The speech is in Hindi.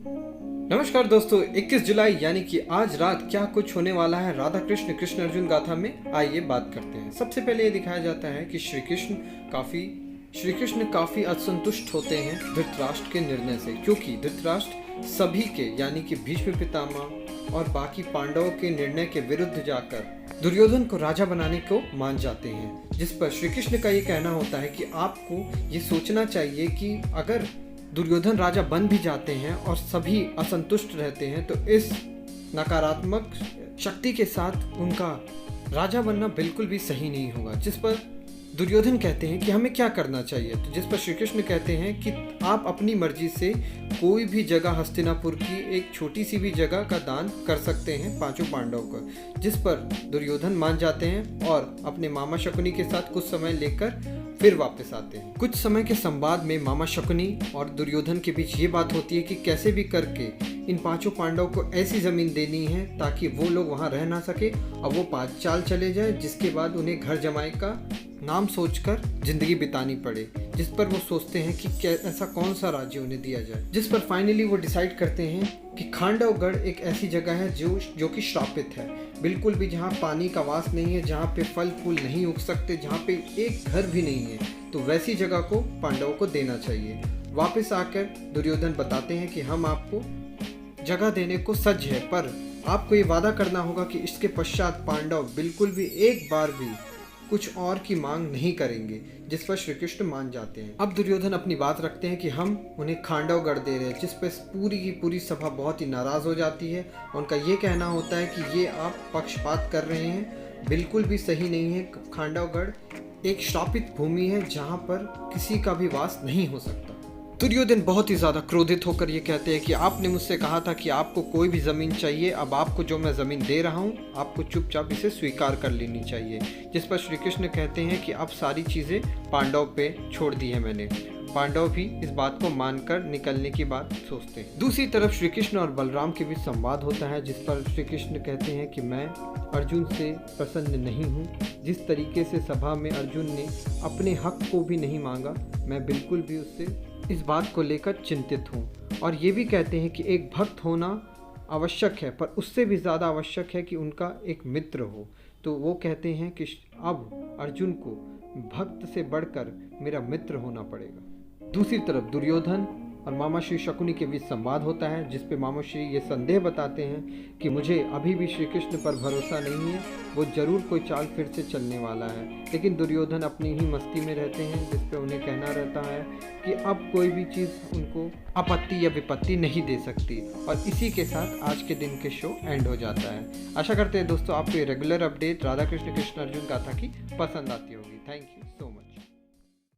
नमस्कार दोस्तों, 21 जुलाई यानी कि आज रात क्या कुछ होने वाला है राधा कृष्ण कृष्ण अर्जुन गाथा में, आइए बात करते हैं। सबसे पहले ये दिखाया जाता है कि श्री कृष्ण काफी असंतुष्ट होते हैं धृतराष्ट्र के निर्णय से, क्योंकि धृतराष्ट्र सभी के यानी कि भीष्म पितामह और बाकी पांडवों के निर्णय के विरुद्ध जाकर दुर्योधन को राजा बनाने को मान जाते हैं। जिस पर श्री कृष्ण का ये कहना होता है कि आपको ये सोचना चाहिए कि अगर दुर्योधन राजा बन भी जाते हैं और सभी असंतुष्ट रहते हैं तो इस नकारात्मक शक्ति के साथ उनका राजा बनना बिल्कुल भी सही नहीं होगा। जिस पर दुर्योधन कहते हैं कि हमें क्या करना चाहिए, तो जिस पर श्री कृष्ण कहते हैं कि आप अपनी मर्जी से कोई भी जगह हस्तिनापुर की एक छोटी सी भी जगह का दान कर सकते हैं पांचों पांडवों को। जिस पर दुर्योधन मान जाते हैं और अपने मामा शकुनी के साथ कुछ समय लेकर फिर वापस आते हैं। कुछ समय के संवाद में मामा शकुनी और दुर्योधन के बीच ये बात होती है कि कैसे भी करके इन पांचों पांडवों को ऐसी जमीन देनी है ताकि वो लोग वहां रह ना सके और वो पांचाल चले जाए, जिसके बाद उन्हें घर जमाई का नाम सोचकर जिंदगी बितानी पड़े। जिस पर वो सोचते हैं कि ऐसा कौन सा राज्य उन्हें दिया जाए। जिस पर फाइनली वो डिसाइड करते हैं कि खांडवगढ़ एक ऐसी जगह है जो कि श्रापित है, बिल्कुल भी जहाँ पानी का वास नहीं है, जहाँ पे फल फूल नहीं उग सकते, जहाँ पे एक घर भी नहीं है, तो वैसी जगह को पांडवों को देना चाहिए। वापस आकर दुर्योधन बताते हैं कि हम आपको जगह देने को सज्ज है, पर आपको ये वादा करना होगा कि इसके पश्चात पांडव बिल्कुल भी एक बार भी कुछ और की मांग नहीं करेंगे। जिस पर श्री कृष्ण मान जाते हैं। अब दुर्योधन अपनी बात रखते हैं कि हम उन्हें खांडवगढ़ दे रहे हैं, जिस पर पूरी की पूरी सभा बहुत ही नाराज हो जाती है। उनका ये कहना होता है कि ये आप पक्षपात कर रहे हैं, बिल्कुल भी सही नहीं है। खांडवगढ़ एक श्रापित भूमि है जहाँ पर किसी का भी वास नहीं हो सकता। दुर्योधन बहुत ही ज़्यादा क्रोधित होकर ये कहते हैं कि आपने मुझसे कहा था कि आपको कोई भी ज़मीन चाहिए, अब आपको जो मैं ज़मीन दे रहा हूँ आपको चुपचाप इसे स्वीकार कर लेनी चाहिए। जिस पर श्री कृष्ण कहते हैं कि अब सारी चीज़ें पांडव पे छोड़ दी है मैंने। पांडव भी इस बात को मानकर निकलने की बात सोचते हैं। दूसरी तरफ श्री कृष्ण और बलराम के बीच संवाद होता है, जिस पर श्री कृष्ण कहते हैं कि मैं अर्जुन से प्रसन्न नहीं हूँ। जिस तरीके से सभा में अर्जुन ने अपने हक को भी नहीं मांगा, मैं बिल्कुल भी उससे इस बात को लेकर चिंतित हूँ। और ये भी कहते हैं कि एक भक्त होना आवश्यक है, पर उससे भी ज़्यादा आवश्यक है कि उनका एक मित्र हो। तो वो कहते हैं कि अब अर्जुन को भक्त से बढ़कर मेरा मित्र होना पड़ेगा। दूसरी तरफ दुर्योधन और मामा श्री शकुनी के बीच संवाद होता है, जिस पे मामा श्री ये संदेह बताते हैं कि मुझे अभी भी श्री कृष्ण पर भरोसा नहीं है, वो जरूर कोई चाल फिर से चलने वाला है। लेकिन दुर्योधन अपनी ही मस्ती में रहते हैं, जिस पे उन्हें कहना रहता है कि अब कोई भी चीज़ उनको आपत्ति या विपत्ति नहीं दे सकती। और इसी के साथ आज के दिन के शो एंड हो जाता है। आशा करते हैं दोस्तों आपको ये रेगुलर अपडेट राधा कृष्ण कृष्ण अर्जुन गाथा की पसंद आती होगी। Thank you so much.